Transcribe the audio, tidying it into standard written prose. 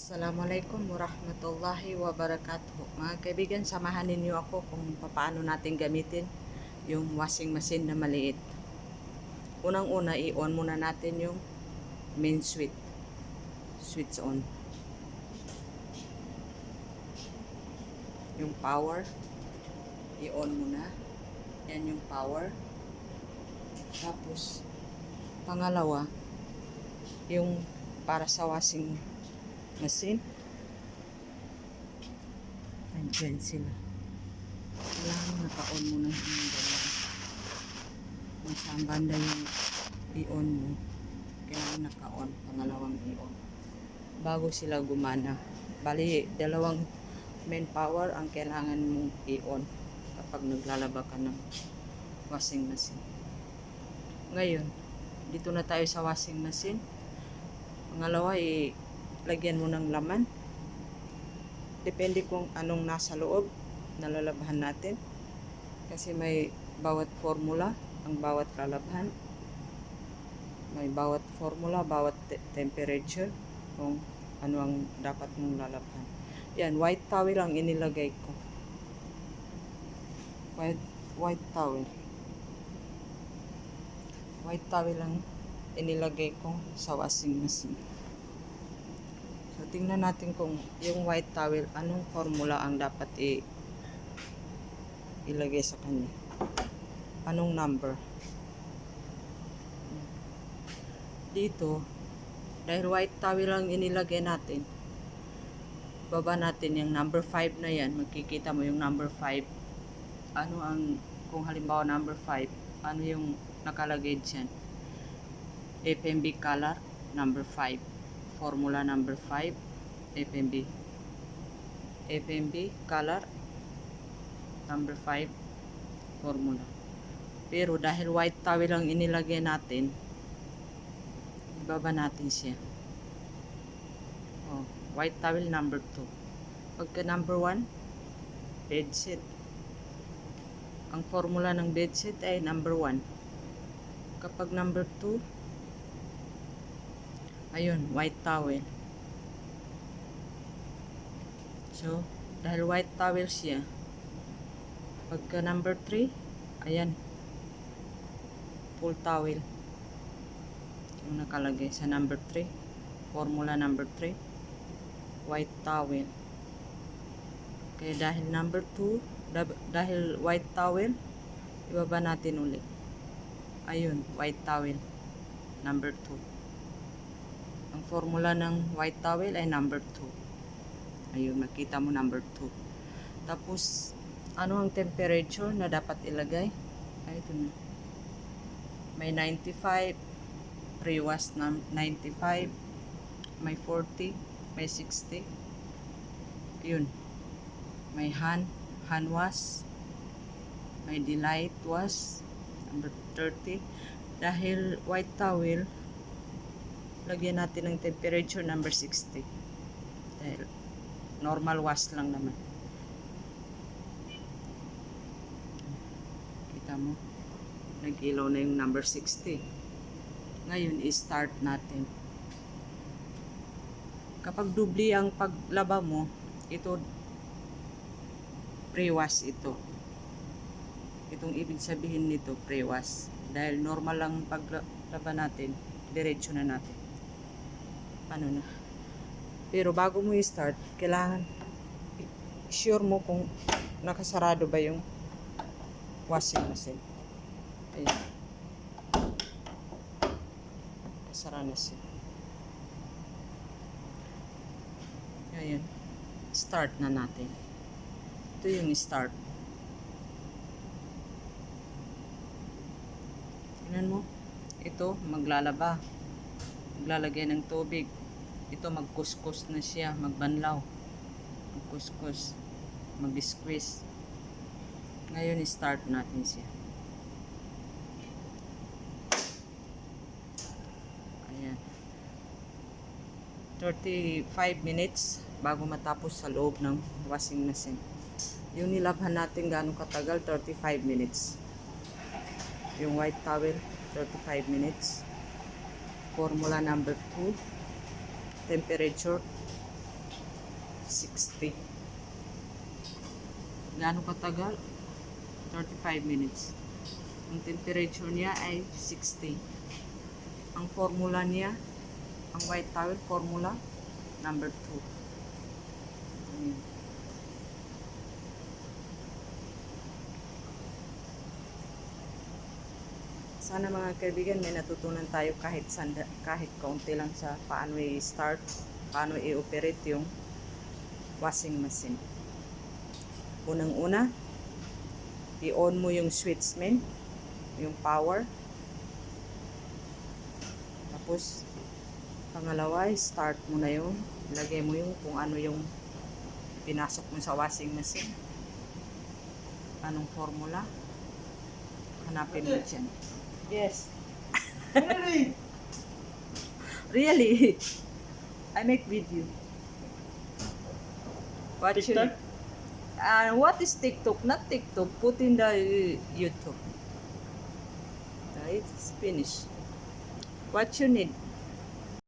Assalamualaikum warahmatullahi wabarakatuh. Mga kaibigan, samahan ninyo ako kung paano natin gamitin yung washing machine na maliit. Unang-una, i-on muna natin yung main switch. Switch on. Yung power, i-on muna. Yan yung power. Tapos, pangalawa, yung para sa washing machine. Andyan sila. Kailangan naka-on muna yung dalawa. Masang banda yung i-on mo. Kailangan naka-on. Pangalawang i-on. Bago sila gumana. Bali, dalawang main power ang kailangan mong i-on kapag naglalaba ka ng washing machine. Ngayon, dito na tayo sa washing machine. Pangalawa, lagyan mo ng laman. Depende kung anong nasa loob na lalabhan natin. Kasi may bawat formula ang bawat lalabhan. May bawat formula, bawat temperature kung ano ang dapat mong lalabhan. Yan, white towel ang inilagay ko. White towel. White towel ang inilagay ko sa washing machine. So, tingnan natin kung yung white towel, anong formula ang dapat ilagay sa kanya. Anong number. Dito, dahil white towel ang inilagay natin, baba natin yung number 5 na yan. Makikita mo yung number 5. Ano ang, kung halimbawa number 5, ano yung nakalagay dyan? FMB color, number 5. Formula number 5, FMB. FMB color, number 5, formula. Pero dahil white towel ang inilagay natin, ibaba natin siya. Oh, white towel number 2. Pagka number 1, bedsheet. Ang formula ng bedsheet ay number 1. Kapag number 2, ayun, white towel. So, dahil white towel siya, pagka number 3, ayan, full towel. Yung nakalagay sa number 3, formula number 3, white towel. Kaya dahil number 2, dahil white towel, ibaba natin ulit. Ayun, white towel, number 2. Ang formula ng white towel ay number 2. Ayun, makita mo number 2. Tapos, ano ang temperature na dapat ilagay? Ay, ito na. May 95, pre-wash na 95, may 40, may 60. Ayun. May hand wash, may delight wash, number 30. Dahil white towel, lagyan natin ng temperature number 60. Dahil normal wash lang naman. Kita mo, nag-ilaw na yung number 60. Ngayon, i-start natin. Kapag dubli ang paglaba mo, ito, pre-wash ito. Itong ibig sabihin nito, pre-wash. Dahil normal lang paglaba natin, diretso na natin. Ano na. Pero bago mo i-start, kailangan sure mo kung nakasarado ba yung washing machine. Ayan. Kasara na siya. Ayan. Start na natin. Ito yung start. Tingnan mo. Ito, maglalaba. Maglalagay ng tubig. Ito, magkuskus na siya, magbanlaw. Magkuskus. Mag-squeeze. Ngayon, start natin siya. Ayan. 35 minutes bago matapos sa loob ng washing machine. Yung nilabhan natin gano'ng katagal, 35 minutes. Yung white towel, 35 minutes. Formula number 2. Temperature 60. Gaano katagal? 35 minutes. Ang temperature niya ay 60. Ang formula niya, ang white towel formula, number 2. Ayan. Sana mga kaibigan may natutunan tayo kahit kaunti lang sa paano i-start, paano i-operate yung washing machine. Unang-una, i-on mo yung switch main, yung power. Tapos, pangalawa, start mo na yung, ilagay mo yung kung ano yung pinasok mo sa washing machine. Anong formula? Hanapin mo dyan. Yes. Really? Really? I make video. What TikTok? what is TikTok? Not TikTok. Put in the YouTube. It's finished. What you need?